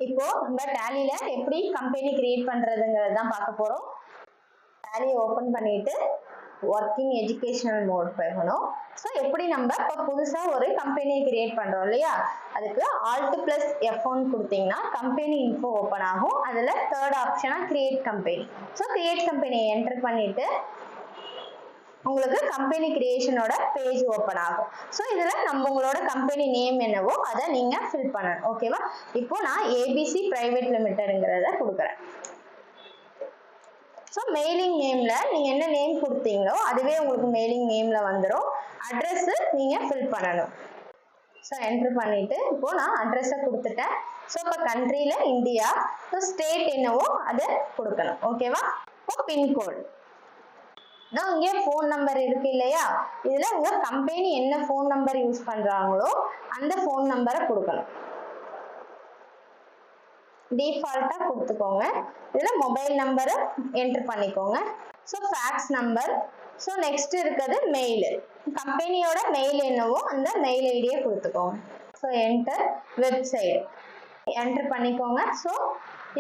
இப்போ நம்ம டேலில எப்படி கம்பெனி கிரியேட் பண்றதுங்கிறது தான் பார்க்க போறோம். டேலி ஓபன் பண்ணிட்டு ஒர்க்கிங் எஜுகேஷனல் மோட் போகணும். ஸோ எப்படி நம்ம இப்போ புதுசா ஒரு கம்பெனியை கிரியேட் பண்றோம் இல்லையா, அதுக்கு Alt+F1 கொடுத்தீங்கன்னா கம்பெனி இன்ஃபோ ஓப்பன் ஆகும். அதுல தேர்ட் ஆப்ஷனா கிரியேட் கம்பெனி. ஸோ கிரியேட் கம்பெனியை என்டர் பண்ணிட்டு உங்களுக்கு கம்பெனி கிரியேஷனோட பேஜ் ஓப்பன் ஆகும். ஸோ இதுல உங்களோட கம்பெனி நேம் என்னவோ அதை நீங்க ஃபில் பண்ணணும். ஓகேவா? இப்போ நான் ஏபிசி பிரைவேட் லிமிடெட்ங்கிறத கொடுக்குறேன். ஸோ மெயிலிங் நேம்ல நீங்க என்ன நேம் கொடுத்தீங்களோ அதுவே உங்களுக்கு மெயிலிங் நேம்ல வந்துடும். அட்ரஸ் நீங்க ஃபில் பண்ணணும். ஸோ என்டர் பண்ணிட்டு இப்போ நான் அட்ரஸை கொடுத்துட்டேன். ஸோ இப்போ கண்ட்ரியில இந்தியா, ஸோ ஸ்டேட் என்னவோ அதை கொடுக்கணும். ஓகேவா? இப்போ பின்கோடு இங்கே போன் நம்பர் இருக்கு இல்லையா, இதுல உங்க கம்பெனி என்ன போன் நம்பர் யூஸ் பண்றாங்களோ அந்த போன் நம்பரை கொடுக்கணும். டிஃபால்ட்டா கொடுத்துக்கோங்க. இதுல மொபைல் நம்பரை என்டர் பண்ணிக்கோங்க. So fax number. So next இருக்கிறது மெயில். கம்பெனியோட மெயில் என்னவோ அந்த மெயில் ஐடியை கொடுத்துக்கோங்க. So enter. வெப்சைட் என்டர் பண்ணிக்கோங்க. ஸோ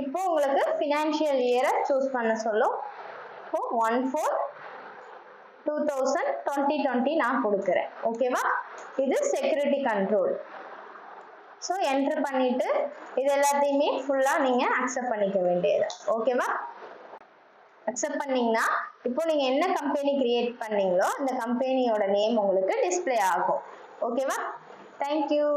இப்போ உங்களுக்கு ஃபினான்ஷியல் இயரை சூஸ் பண்ண சொல்லும். இப்போ 1/4/2020 நான் கொடுக்குறேன். ஓகேவா? இது செக்யூரிட்டி கண்ட்ரோல். ஸோ என்டர் பண்ணிட்டு இது எல்லாத்தையுமே ஃபுல்லா நீங்க அக்செப்ட் பண்ணிக்க வேண்டியது. ஓகேவா? அக்செப்ட் பண்ணீங்கன்னா இப்போ நீங்க என்ன கம்பெனி கிரியேட் பண்ணீங்களோ அந்த கம்பெனியோட நேம் உங்களுக்கு டிஸ்பிளே ஆகும். ஓகேவா? தேங்க்யூ.